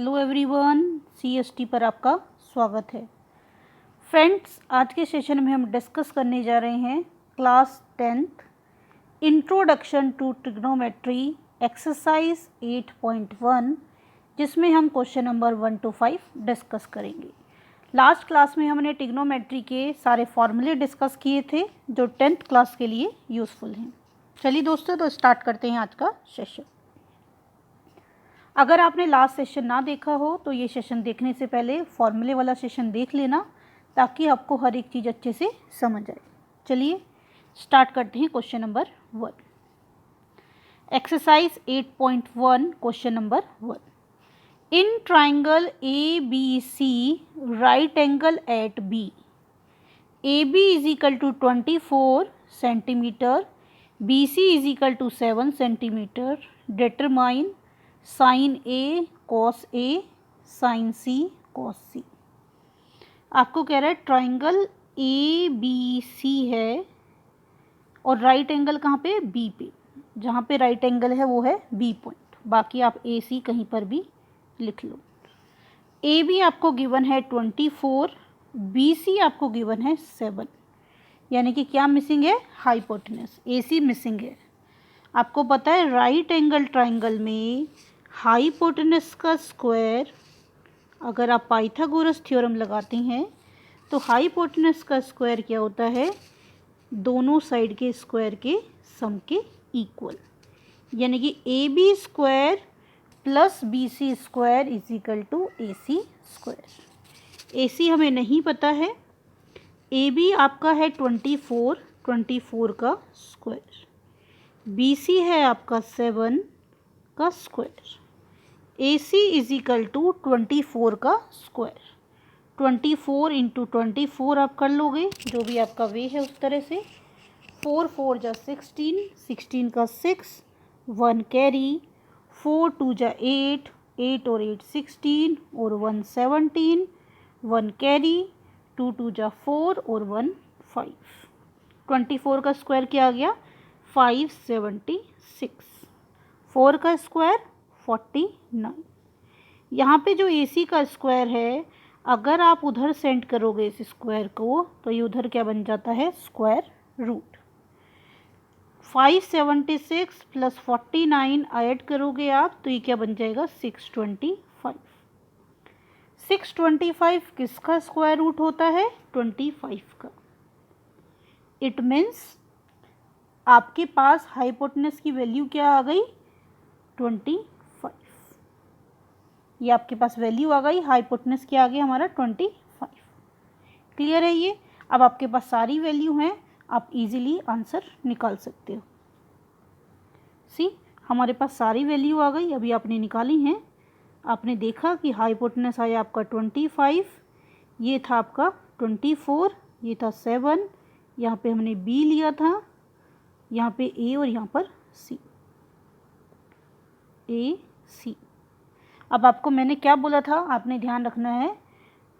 Hello everyone, CST पर आपका स्वागत है। फ्रेंड्स, आज के सेशन में हम डिस्कस करने जा रहे हैं class 10th introduction to trigonometry exercise 8.1, जिसमें हम क्वेश्चन नंबर 1 to 5 डिस्कस करेंगे। लास्ट क्लास में हमने ट्रिग्नोमेट्री के सारे फॉर्मूले डिस्कस किए थे जो 10th क्लास के लिए यूज़फुल हैं। चलिए दोस्तों, तो स्टार्ट करते हैं आज का सेशन। अगर आपने लास्ट सेशन ना देखा हो तो ये सेशन देखने से पहले फॉर्मूले वाला सेशन देख लेना, ताकि आपको हर एक चीज़ अच्छे से समझ आए। चलिए स्टार्ट करते हैं question number 1। Exercise 8.1 question number 1। In triangle ABC right angle at B, AB is equal to 24 centimetre, BC is equal to 7 centimetre, determine sine A cos A sine C cos C। आपको कह रहा है triangle ABC है और right angle कहाँ पे? B पे। जहाँ पे राइट एंगल है वो है B पॉइंट, बाकी आप AC कहीं पर भी लिख लो। AB आपको गिवन है 24, BC आपको गिवन है 7, यानी कि क्या मिसिंग है? हाइपोटेनस। AC मिसिंग है। आपको पता है राइट एंगल ट्राइंगल में हाइपोटेनस का स्क्वायर, अगर आप पाइथागोरस थ्योरम लगाते हैं तो हाइपोटेनस का स्क्वायर क्या होता है? दोनों साइड के स्क्वायर के सम के इक्वल, यानी कि AB square plus BC square is equal to AC square. AC हमें नहीं पता है। AB आपका है 24 का स्क्वायर, BC है आपका 7 का square, AC is equal to 24 का स्क्वायर। 24 इंटू 24 आप कर लोगे, जो भी आपका वे है उस तरह से। 4 4 जा 16, 16 का 6, 1 कैरी, 4 2 जा 8, 8 और 8 16 और 1 17, 1 कैरी, 2 2 जा 4 और 1 5। 24 का स्क्वायर क्या आ गया? 576। 4 का स्क्वायर 49। यहाँ पे जो AC का स्क्वायर है, अगर आप उधर सेंड करोगे इस स्क्वायर को तो ये उधर क्या बन जाता है? Square root. 576 प्लस 49 ऐड करोगे आप तो ये क्या बन जाएगा? 625। 625 किसका स्क्वायर रूट होता है? 25 का। इट मीन्स आपके पास हाइपोटेनस की वैल्यू क्या आ गई? 25। ये आपके पास वैल्यू आ गई, हाइपोटेनस क्या आ गया हमारा? 25। क्लियर है ये? अब आपके पास सारी वैल्यू हैं, आप इजीली आंसर निकाल सकते हो। सी, हमारे पास सारी वैल्यू आ गई, अभी आपने निकाली हैं। आपने देखा कि हाइपोटेनस आया आपका 25, ये था आपका 24, ये था 7, यहाँ पे हमने B लिया था, यहाँ पे A और यहाँ पर C। AC। अब आपको मैंने क्या बोला था, आपने ध्यान रखना है।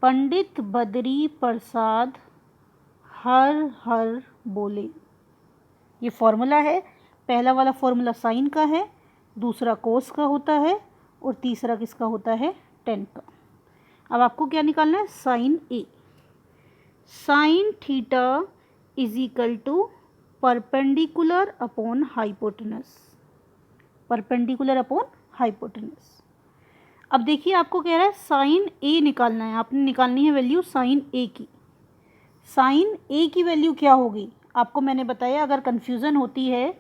पंडित बद्री प्रसाद हर हर बोले, ये फॉर्मूला है। पहला वाला फॉर्मूला साइन का है, दूसरा कोस का होता है और तीसरा किसका होता है? टेन का। अब आपको क्या निकालना है? Sine A। Sine theta is equal to perpendicular upon hypotenuse. Perpendicular upon hypotenuse. अब देखिए, आपको कह रहा है साइन A निकालना है। आपने निकालनी है वैल्यू साइन A की। साइन A की वैल्यू क्या होगी? आपको मैंने बताया, अगर कन्फ्यूज़न होती है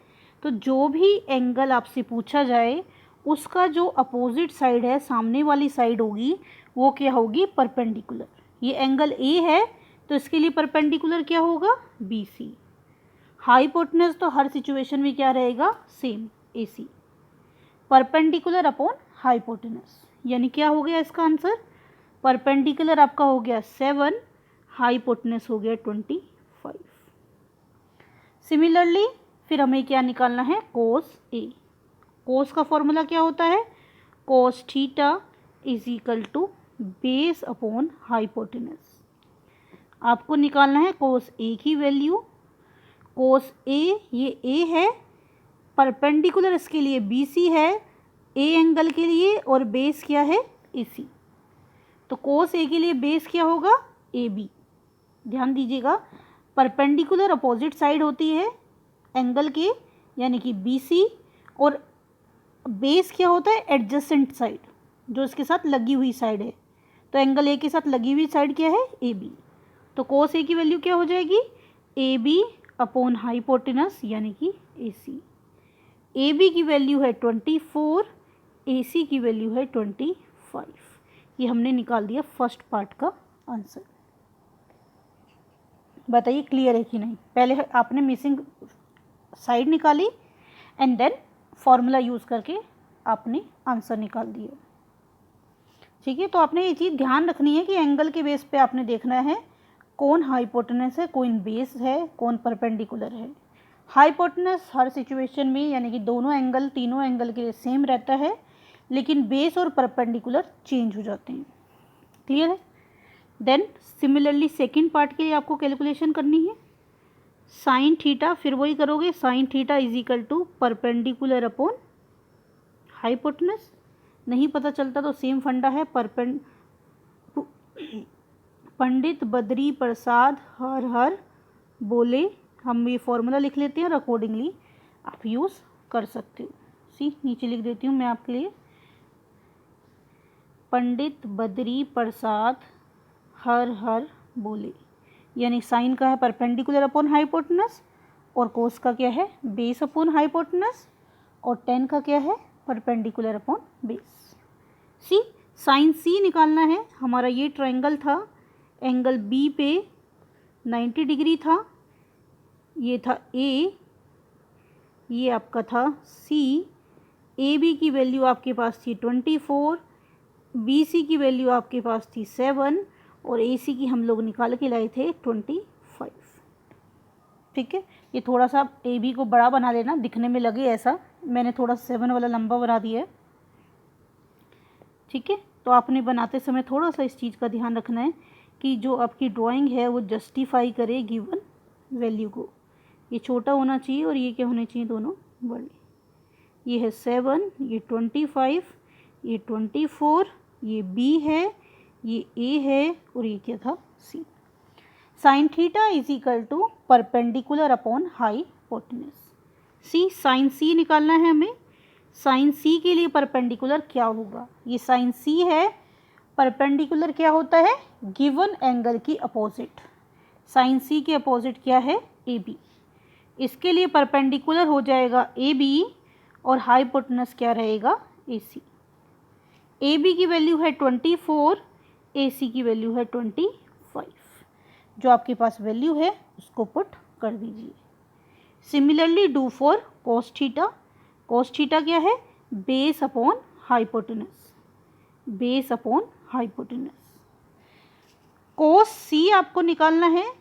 तो जो भी एंगल आपसे पूछा जाए उसका जो अपोजिट साइड है, सामने वाली साइड होगी, वो क्या होगी? परपेंडिकुलर। ये एंगल A है तो इसके लिए परपेंडिकुलर क्या होगा? BC। हाइपोटेनस तो हर सिचुएशन में क्या रहेगा? Same, AC। Perpendicular upon hypotenuse, यानी क्या हो गया इसका आंसर? परपेंडिकुलर आपका हो गया 7, हाइपोटेनस हो गया 25। सिमिलरली फिर हमें क्या निकालना है? Cos A। कोस का फॉर्मूला क्या होता है? Cos theta is equal to base upon hypotenuse. आपको निकालना है कोस A की वैल्यू। कोस A, ये A है, परपेंडिकुलर इसके लिए BC है, A एंगल के लिए, और बेस क्या है? ए सी। तो कोस ए के लिए बेस क्या होगा, ए बी। ध्यान दीजिएगा, परपेंडिकुलर अपोजिट साइड होती है एंगल के, यानी कि बी सी, और बेस क्या होता है, एडजेसेंट साइड, जो इसके साथ लगी हुई साइड है। तो एंगल ए के साथ लगी हुई साइड क्या है, ए बी। तो कोस ए की वैल्यू क्या हो जाएगी, ए बी अपॉन हाइपोटेनस यानी कि ए सी। ए बी की वैल्यू है 24, ए सी की वैल्यू है 25। ये हमने निकाल दिया फर्स्ट पार्ट का आंसर। बताइए क्लियर है कि नहीं। पहले आपने मिसिंग साइड निकाली एंड देन फॉर्मूला यूज़ करके आपने आंसर निकाल दिया। ठीक है, तो आपने ये चीज़ ध्यान रखनी है कि एंगल के बेस पे आपने देखना है कौन हाइपोटेनस है, कौन बेस है, कौन परपेंडिकुलर है। हाइपोटेनस हर सिचुएशन में यानी कि दोनों एंगल, तीनों एंगल के लिए सेम रहता है, लेकिन बेस और परपेंडिकुलर चेंज हो जाते हैं। क्लियर है। देन सिमिलरली सेकंड पार्ट के लिए आपको कैलकुलेशन करनी है साइन थीटा, फिर वही करोगे sine theta is equal to perpendicular upon hypotenuse. नहीं पता चलता तो सेम फंडा है, पंडित बद्री प्रसाद हर हर बोले। हम ये फॉर्मूला लिख लेते हैं और अकॉर्डिंगली आप यूज़ कर सकते हो। सी नीचे लिख देती हूँ मैं आपके लिए, पंडित बद्री प्रसाद हर हर बोले, यानी साइन का है परपेंडिकुलर अपॉन हाइपोटेनस, और कोस का क्या है, बेस अपॉन हाइपोटेनस, और टेन का क्या है, परपेंडिकुलर अपॉन बेस। सी साइन सी निकालना है। हमारा ये ट्रायंगल था, एंगल बी पे 90 डिग्री था, ये था ए, ये आपका था सी। ए बी की वैल्यू आपके पास थी 24, बी सी की वैल्यू आपके पास थी 7, और ए सी की हम लोग निकाल के लाए थे 25। ठीक है, ये थोड़ा सा ए बी को बड़ा बना लेना, दिखने में लगे ऐसा, मैंने थोड़ा 7 वाला लंबा बना दिया है। ठीक है, तो आपने बनाते समय थोड़ा सा इस चीज़ का ध्यान रखना है कि जो आपकी ड्राइंग है वो जस्टिफाई करे गिवन वैल्यू को। ये छोटा होना चाहिए और ये क्या होने चाहिए, दोनों बड़े। ये है 7, ये 25, ये 24, ये बी है, ये ए है, और ये क्या था, see. Sine theta is equal to perpendicular upon hypotenuse. See sine C निकालना है हमें। साइन सी के लिए परपेंडिकुलर क्या होगा, ये साइन सी है, परपेंडिकुलर क्या होता है, गिवन एंगल की अपोजिट। साइन सी के अपोजिट क्या है, ए बी। इसके लिए परपेंडिकुलर हो जाएगा ए बी, और हाइपोटेनस क्या रहेगा, ए सी। ए बी की वैल्यू है 24, ए सी की वैल्यू है 25। जो आपके पास वैल्यू है उसको पुट कर दीजिए। Similarly do for cos theta. Cos theta क्या है, base upon hypotenuse, base upon hypotenuse. Cos C आपको निकालना है।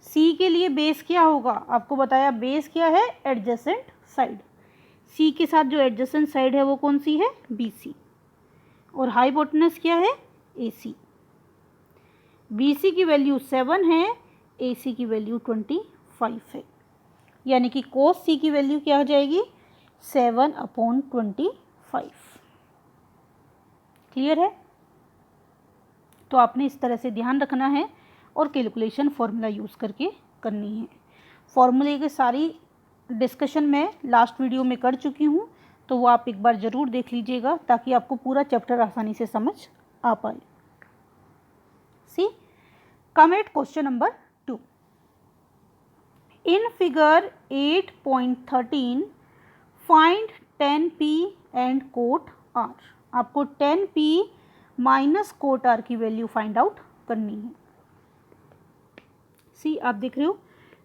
सी के लिए बेस क्या होगा, आपको बताया बेस क्या है, एडजेसेंट साइड। सी के साथ जो एडजेसेंट साइड है वो कौन सी है, बी सी, और हाइपोटेनस क्या है, ए सी। बी सी की वैल्यू 7 है, ए सी की वैल्यू 25 है, यानी कि कोस सी की वैल्यू क्या हो जाएगी, 7/25। क्लियर है। तो आपने इस तरह से ध्यान रखना है और कैलकुलेशन फॉर्मूला यूज़ करके करनी है। फॉर्मूले के सारी डिस्कशन मैं लास्ट वीडियो में कर चुकी हूँ, तो वो आप एक बार ज़रूर देख लीजिएगा ताकि आपको पूरा चैप्टर आसानी से समझ आ पाए। See come at question number 2। In figure 8.13 find 10p and cot r। आपको 10p माइनस कोट r की वैल्यू फाइंड आउट करनी है। सी आप देख रहे हो,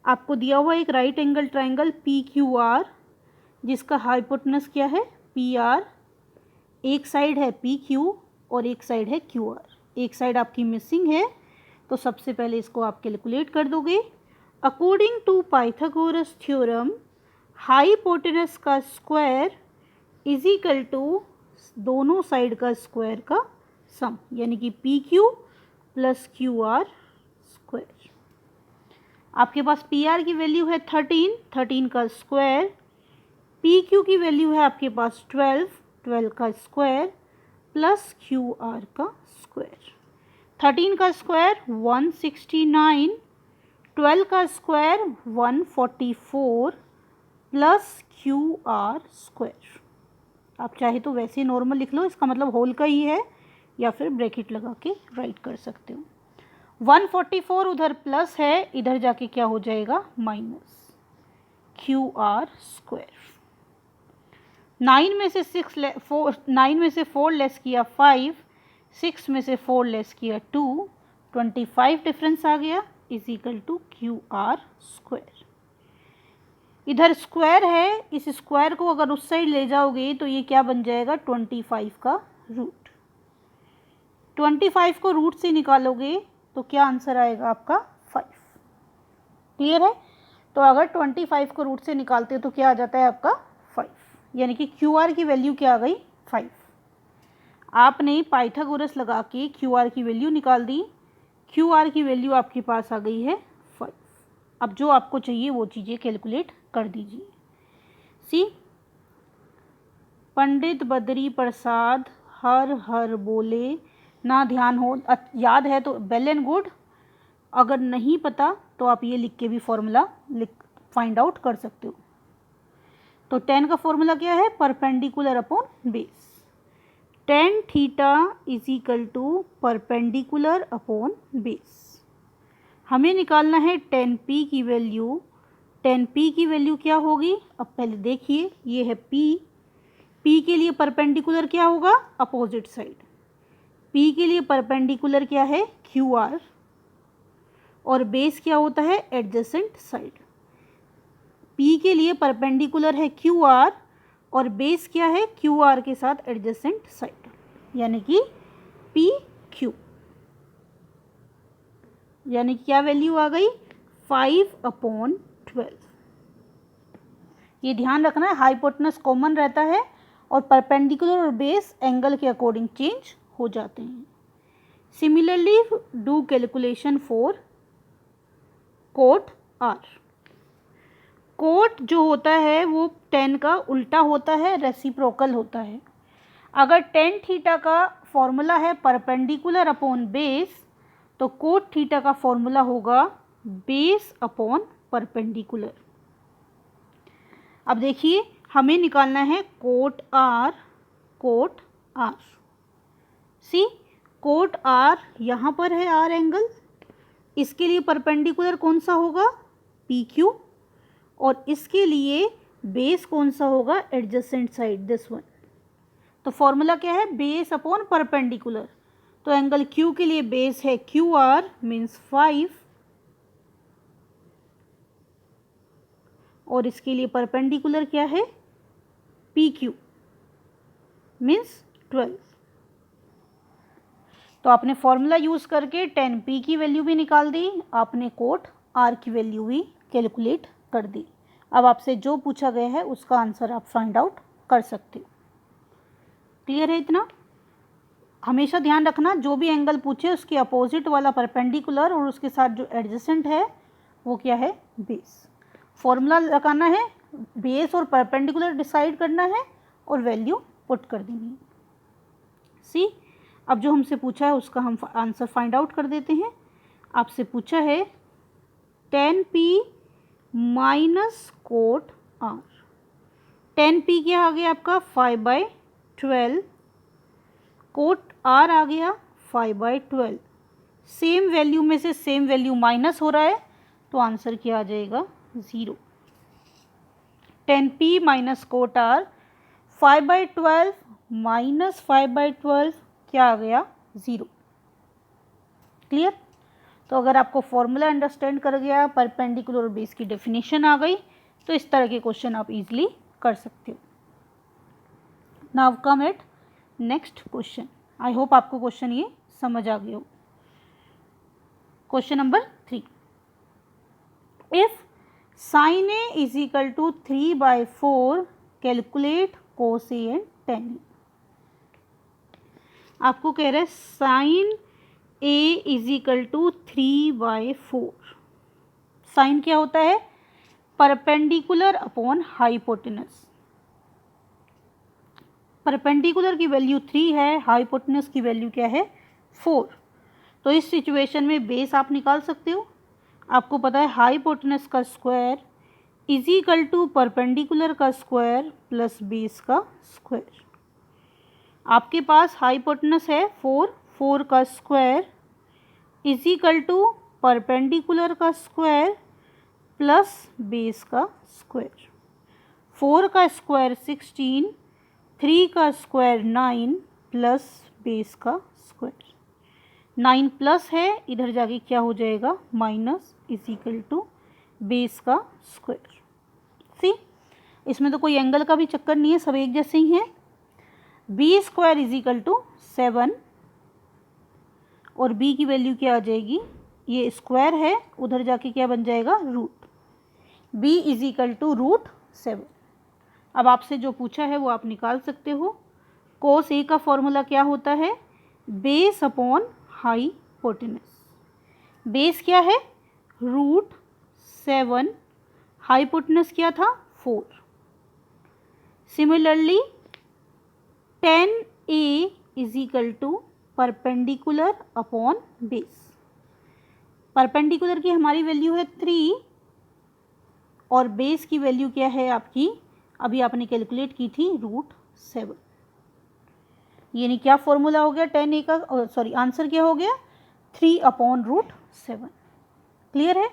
आपको दिया हुआ एक राइट एंगल ट्राइंगल PQR, जिसका हाइपोटेनस क्या है, PR। एक साइड है PQ और एक साइड है QR। एक साइड आपकी मिसिंग है, तो सबसे पहले इसको आप कैलकुलेट कर दोगे। According to Pythagoras theorem, hypotenuse का स्क्वायर इज इक्वल टू दोनों साइड का स्क्वायर का सम, यानी कि PQ प्लस QR स्क्वायर। आपके पास PR की वैल्यू है 13, 13 का स्क्वायर, PQ की वैल्यू है आपके पास 12, 12 का स्क्वायर, प्लस क्यू आर का स्क्वायर। 13 का स्क्वायर 169, 12 का square 144 plus Q R square. आप चाहे तो वैसे नॉर्मल लिख लो, इसका मतलब होल का ही है, या फिर ब्रैकेट लगा के राइट कर सकते हो। 144 उधर प्लस है, इधर जाके क्या हो जाएगा माइनस क्यू आर स्क्वायर। 9 में से 4 लेस किया 5, 6 में से 4 लेस किया 2, 25 डिफरेंस आ गया is equal to Q R square. इधर स्क्वायर है, इस स्क्वायर को अगर उस साइड ले जाओगे तो ये क्या बन जाएगा 25 का रूट। 25 को रूट से निकालोगे तो क्या आंसर आएगा आपका 5। क्लियर है? तो अगर 25 को रूट से निकालते हो तो क्या आ जाता है आपका 5, यानी कि क्यू आर की वैल्यू क्या आ गई 5। आपने पाइथागोरस लगा के क्यू आर की वैल्यू निकाल दी, क्यू आर की वैल्यू आपके पास आ गई है 5। अब जो आपको चाहिए वो चीज़ें कैलकुलेट कर दीजिए। सी, पंडित बद्री प्रसाद हर हर बोले, ना ध्यान हो याद है तो वेल एंड गुड, अगर नहीं पता तो आप ये लिख के भी फॉर्मूला फाइंड आउट कर सकते हो। तो tan का फॉर्मूला क्या है, perpendicular upon base. tan theta is equal to perpendicular upon base. हमें निकालना है tan p की वैल्यू। tan p की वैल्यू क्या होगी, अब पहले देखिए, ये है p। p के लिए परपेंडिकुलर क्या होगा, अपोजिट साइड। p के लिए परपेंडिकुलर क्या है, क्यू आर, और बेस क्या होता है, एडजेसेंट साइड। p के लिए परपेंडिकुलर है क्यू आर और बेस क्या है, क्यू आर के साथ एडजेसेंट साइड, यानी कि पी क्यू, यानी क्या वैल्यू आ गई 5/12। ये ध्यान रखना है, हाइपोटेनस कॉमन रहता है और परपेंडिकुलर और बेस एंगल के अकॉर्डिंग चेंज हो जाते हैं। Similarly do calculation for cot R. Cot जो होता है वो tan का उल्टा होता है, रेसिप्रोकल होता है। अगर tan थीटा का फॉर्मूला है परपेंडिकुलर अपॉन बेस, तो कोट थीटा का फॉर्मूला होगा बेस अपॉन परपेंडिकुलर। अब देखिए, हमें निकालना है cot R, cot R. See, cot R यहाँ पर है आर एंगल, इसके लिए परपेंडिकुलर कौन सा होगा, पी क्यू, और इसके लिए बेस कौन सा होगा, एडजेसेंट साइड, दिस वन। तो फॉर्मूला क्या है, बेस अपॉन परपेंडिकुलर। तो एंगल क्यू के लिए बेस है क्यू आर मीन्स 5, और इसके लिए परपेंडिकुलर क्या है, पी क्यू मीन्स 12। तो आपने फॉर्मूला यूज करके tan p की वैल्यू भी निकाल दी, आपने कोट r की वैल्यू भी कैलकुलेट कर दी। अब आपसे जो पूछा गया है उसका आंसर आप फाइंड आउट कर सकते हो। क्लियर है इतना? हमेशा ध्यान रखना, जो भी एंगल पूछे उसके अपोजिट वाला परपेंडिकुलर और उसके साथ जो एडजेसेंट है वो क्या है, बेस। फॉर्मूला लगाना है, बेस और परपेंडिकुलर डिसाइड करना है और वैल्यू पुट कर देनी है। सी, अब जो हमसे पूछा है उसका हम आंसर फाइंड आउट कर देते हैं। आपसे पूछा है tan p minus cot r। tan p क्या आ गया आपका 5/12, कोट r आ गया 5/12। सेम वैल्यू में से सेम वैल्यू माइनस हो रहा है तो आंसर क्या आ जाएगा 0। tan p minus cot r 5/12 minus 5/12 क्या आ गया 0। क्लियर? तो अगर आपको फॉर्मूला अंडरस्टैंड कर गया, परपेंडिकुलर और बेस की डेफिनेशन आ गई, तो इस तरह के क्वेश्चन आप इजीली कर सकते हो। Now come at next question. I hope आपको क्वेश्चन ये समझ आ गया हो। Question number 3, if sin a is equal to 3/4 calculate cos a and tan a। आपको कह रहा है sine a is equal to 3/4। Sine क्या होता है, परपेंडिकुलर अपॉन हाइपोटेनस। परपेंडिकुलर की वैल्यू 3 है, हाइपोटेनस की वैल्यू क्या है 4। तो इस सिचुएशन में बेस आप निकाल सकते हो। आपको पता है हाइपोटेनस का square is equal to perpendicular का स्क्वायर प्लस बेस का स्क्वायर। आपके पास हाइपोटेनस है 4, 4 का square is equal to perpendicular का स्क्वायर प्लस बेस का स्क्वायर। 4 का स्क्वायर 16, 3 का स्क्वायर 9 प्लस बेस का स्क्वायर। 9 प्लस है, इधर जाके क्या हो जाएगा minus is equal to base का स्क्वायर। सी, इसमें तो कोई एंगल का भी चक्कर नहीं है, सब एक जैसे ही हैं। B square is equal to 7 और बी की वैल्यू क्या आ जाएगी, ये स्क्वायर है, उधर जाके क्या बन जाएगा root. B is equal to root 7। अब आपसे जो पूछा है वो आप निकाल सकते हो। कोस ए का फॉर्मूला क्या होता है, बेस अपॉन हाइपोटेनस। बेस क्या है रूट 7, हाइपोटेनस क्या था 4। Similarly tan A is equal to perpendicular upon base. Perpendicular की हमारी वैल्यू है 3 और बेस की वैल्यू क्या है आपकी, अभी आपने कैलकुलेट की थी रूट 7। यानी क्या फॉर्मूला हो गया tan A का, सॉरी आंसर क्या हो गया 3 अपॉन रूट 7। क्लियर है।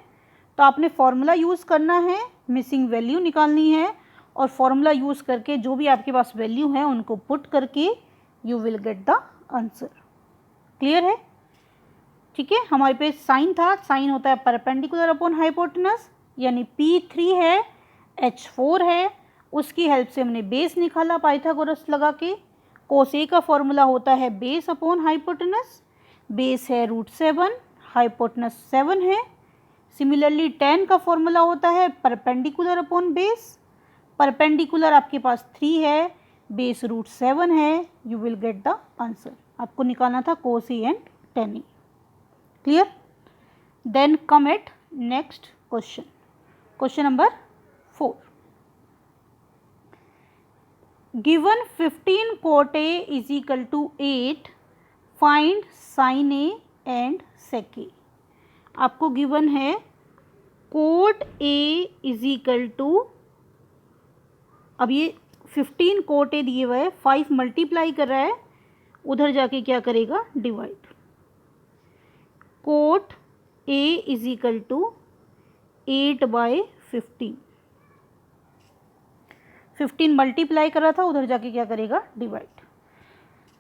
तो आपने फॉर्मूला यूज़ करना है, मिसिंग वैल्यू निकालनी है और फॉर्मूला यूज़ करके जो भी आपके पास वैल्यू है उनको पुट करके you will get the answer. Clear है। ठीक है, हमारे पे साइन था, साइन होता है परपेंडिकुलर अपॉन हाइपोटेनस, यानी P3 है, H4 है, उसकी हेल्प से हमने बेस निकाला पाइथागोरस लगा के। कोस ए का फॉर्मूला होता है बेस अपॉन हाइपोटेनस, बेस है रूट 7, हाइपोटेनस 7 है। सिमिलरली tan का फॉर्मूला होता है परपेंडिकुलर अपॉन बेस, परपेंडिकुलर आपके पास 3 है, बेस रूट 7 है, you will get the answer. आपको निकालना था cos A and tan A. Clear. Then come at next question, question number 4। Given 15 cot A is equal to 8, find sin A and sec A। आपको given है cot A is equal to, अब ये 15 coat A दिए हुए है, 5 multiply कर रहा है, उधर जाके क्या करेगा divide. Cot A is equal to 8/15, 15 multiply कर रहा था, उधर जाके क्या करेगा डिवाइड।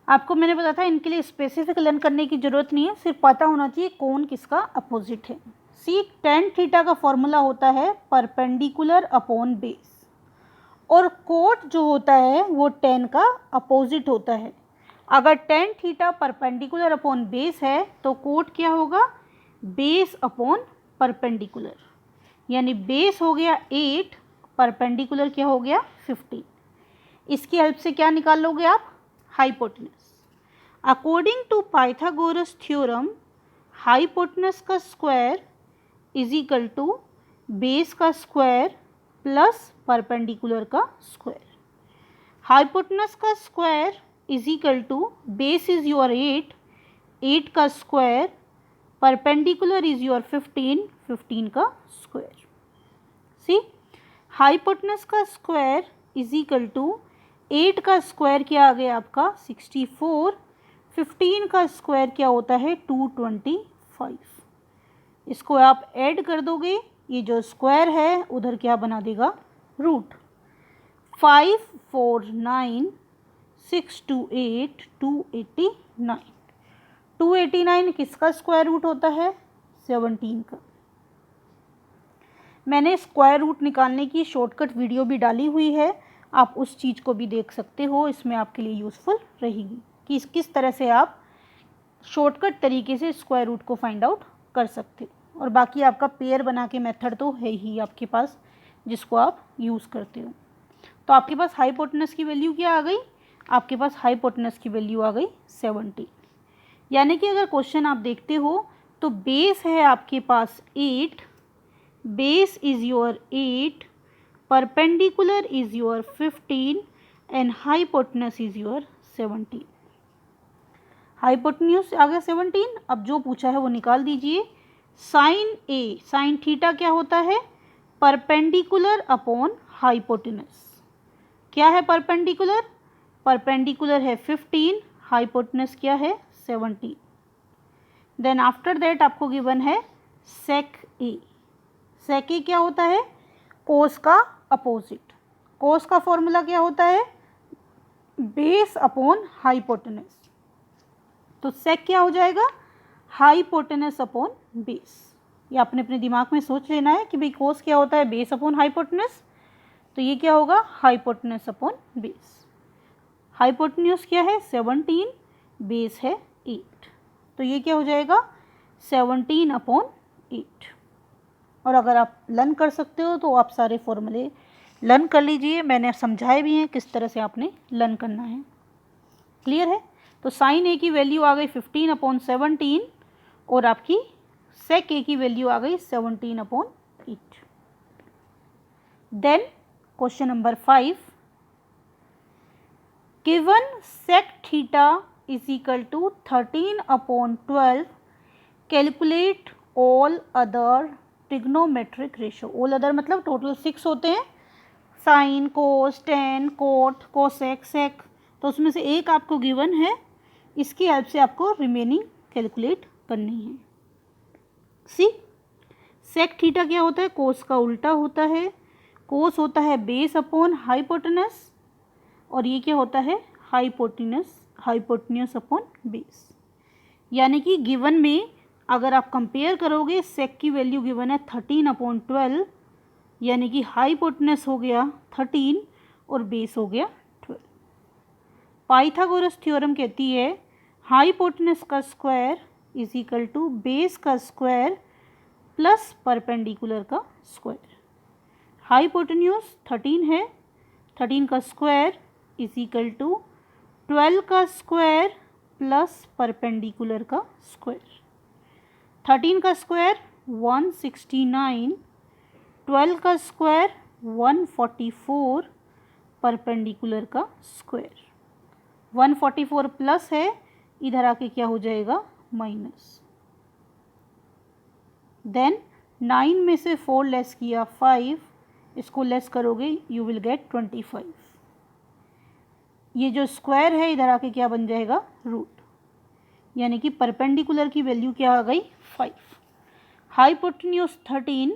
आपको मैंने बताया था इनके लिए स्पेसिफिक लर्न करने की ज़रूरत नहीं है, सिर्फ पता होना चाहिए कौन किसका अपोजिट है। सी, tan थीटा का फॉर्मूला होता है परपेंडिकुलर अपॉन बेस और कोट जो होता है वो tan का अपोजिट होता है। अगर tan theta perpendicular upon base है तो कोट क्या होगा बेस अपॉन परपेंडिकुलर, यानी बेस हो गया 8, परपेंडिकुलर क्या हो गया 15। इसकी हेल्प से क्या निकाल लोगे आप hypotenuse. According to Pythagoras theorem hypotenuse का square is equal to base का स्क्वायर प्लस परपेंडिकुलर का स्क्वायर। हाइपोटेनस का square is equal to base is your 8, 8 का स्क्वायर, परपेंडिकुलर इज योर 15, 15 का स्क्वायर। सी, हाइपोटेनस का स्क्वायर इज इक्वल टू 8 का square क्या आ गया आपका 64, 15 का स्क्वायर क्या होता है 225। इसको आप ऐड कर दोगे, ये जो स्क्वायर है उधर क्या बना देगा रूट। 5 4 9 6 2 8 289, 289 किसका स्क्वायर रूट होता है 17 का। मैंने स्क्वायर रूट निकालने की शॉर्टकट वीडियो भी डाली हुई है, आप उस चीज़ को भी देख सकते हो, इसमें आपके लिए यूज़फुल रहेगी कि किस तरह से आप शॉर्टकट तरीके से स्क्वायर रूट को फाइंड आउट कर सकते हो। और बाकी आपका पेयर बना के मेथड तो है ही आपके पास जिसको आप यूज़ करते हो। तो आपके पास हाइपोटेनस की वैल्यू क्या आ गई, आपके पास हाइपोटेनस की वैल्यू आ गई 70। यानी कि अगर क्वेश्चन आप देखते हो तो बेस है आपके पास 8, base is your 8, perpendicular is your 15, and hypotenuse is your 17। Hypotenuse आ गया 17। अब जो पूछा है वो निकाल दीजिए। साइन ए, साइन थीटा क्या होता है? Perpendicular upon hypotenuse. क्या है परपेंडिकुलर? परपेंडिकुलर है 15, हाइपोटेनस क्या है? 17। देन आफ्टर दैट आपको गिवन है सेक ए। सेक ए क्या होता है? कोस का अपोजिट। कोस का फॉर्मूला क्या होता है? Base upon hypotenuse. तो सेक क्या हो जाएगा? Hypotenuse upon base. ये आपने अपने दिमाग में सोच लेना है कि भाई कोस क्या होता है? Base upon hypotenuse. तो ये क्या होगा? Hypotenuse upon base. हाइपोटेन्यूज क्या है? 17, बेस है 8। तो ये क्या हो जाएगा? 17 अपॉन 8। और अगर आप लर्न कर सकते हो तो आप सारे फॉर्मूले लर्न कर लीजिए। मैंने समझाए भी हैं किस तरह से आपने लर्न करना है। क्लियर है? तो साइन ए की वैल्यू आ गई 15 अपॉन 17 और आपकी सेक ए की वैल्यू आ गई 17 upon 8। Then question number 5, given sec theta is equal to 13 upon 12, calculate all other trigonometric ratio. All other मतलब टोटल 6 होते हैं, sine, cos, tan, cot, cosec, sec. तो उसमें से एक आपको गिवन है, इसकी हेल्प से आपको रिमेनिंग कैलकुलेट करनी है। सी, सेक थीटा क्या होता है? कोस का उल्टा होता है। कोस होता है बेस अपॉन हाइपोटेनस और ये क्या होता है? Hypotenuse upon base. यानी कि गिवन में अगर आप कंपेयर करोगे, सेक की वैल्यू गिवन है 13 अपॉन 12, यानी कि हाइपोटेनस हो गया 13 और बेस हो गया 12। पाइथागोरस थ्योरम कहती है हाइपोटेनस का square is equal to base का स्क्वायर प्लस परपेंडिकुलर का स्क्वायर। हाइपोटेन्यूज 13 है, 13 का स्क्वायर इज इक्वल टू 12 का स्क्वायर प्लस परपेंडिकुलर का स्क्वायर। 13 का स्क्वायर 169, 12 का स्क्वायर 144, परपेंडिकुलर का स्क्वायर। 144 प्लस है, इधर आके क्या हो जाएगा? माइनस। देन 9 में से 4 लेस किया 5, इसको लेस करोगे यू विल गेट 25। ये जो स्क्वायर है इधर आके क्या बन जाएगा? रूट। यानी कि परपेंडिकुलर की वैल्यू क्या आ गई? 5। हाइपोटेन्यूज 13,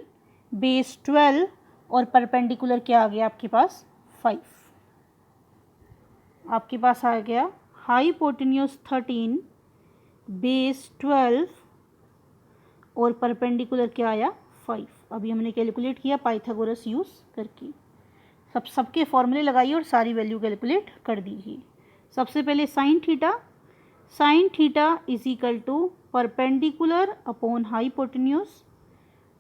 बेस 12 और परपेंडिकुलर क्या आ गया आपके पास? 5। आपके पास आ गया हाइपोटेन्यूज 13, बेस 12 और परपेंडिकुलर क्या आया? 5। अभी हमने कैलकुलेट किया पाइथागोरस यूज़ करके। सबके फॉर्मूले लगाइए और सारी वैल्यू कैलकुलेट कर दीजिए। सबसे पहले sine theta, sine theta is equal to perpendicular upon hypotenuse.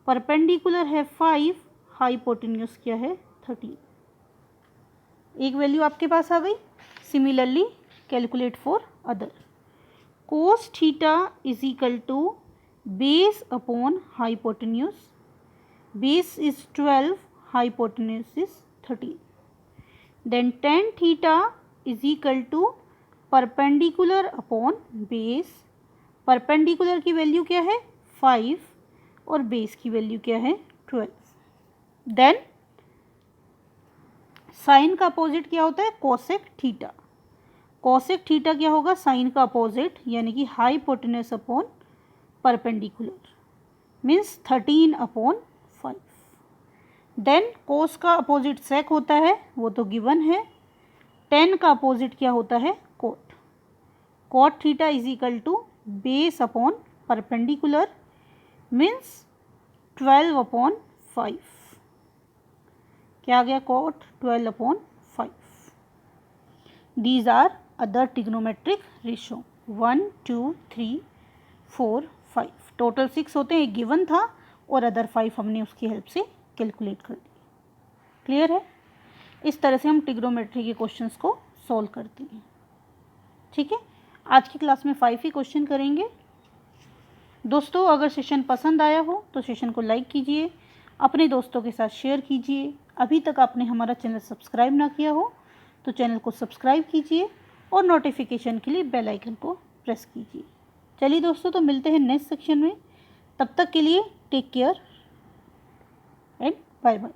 Perpendicular है 5, हाइपोटेन्यूज क्या है? 13। एक वैल्यू आपके पास आ गई। Similarly calculate for other. Cos theta is equal to base upon hypotenuse. Base is 12, hypotenuse is 13। Then tan theta is equal to perpendicular upon base. Perpendicular की value क्या है? 5 और बेस की वैल्यू क्या है? 12। देन साइन का opposite क्या होता है? Cosec theta. कोसेक थीटा क्या होगा? साइन का अपोजिट, यानी कि hypotenuse upon perpendicular, means 13 upon 5। Then cos का अपोजिट सेक होता है, वो तो गिवन है। टेन का अपोजिट क्या होता है? Cot. Cot theta is equal to base upon perpendicular, means 12 upon 5। क्या आ गया? Cot 12 upon 5। These are other trigonometric ratio 1, 2, 3, 4, 5। Total 6 होते हैं, एक गिवन था और अदर 5 हमने उसकी हेल्प से कैलकुलेट कर दिए। क्लियर है? इस तरह से हम ट्रिग्नोमेट्री के क्वेश्चंस को सॉल्व करते हैं। ठीक है, आज की क्लास में 5 ही क्वेश्चन करेंगे। दोस्तों, अगर सेशन पसंद आया हो तो सेशन को लाइक कीजिए, अपने दोस्तों के साथ शेयर कीजिए। अभी तक आपने हमारा चैनल सब्सक्राइब ना किया हो तो चैनल को सब्सक्राइब कीजिए और नोटिफिकेशन के लिए बेल आइकन को प्रेस कीजिए। चलिए दोस्तों, तो मिलते हैं नेक्स्ट सेक्शन में। तब तक के लिए take care and bye bye.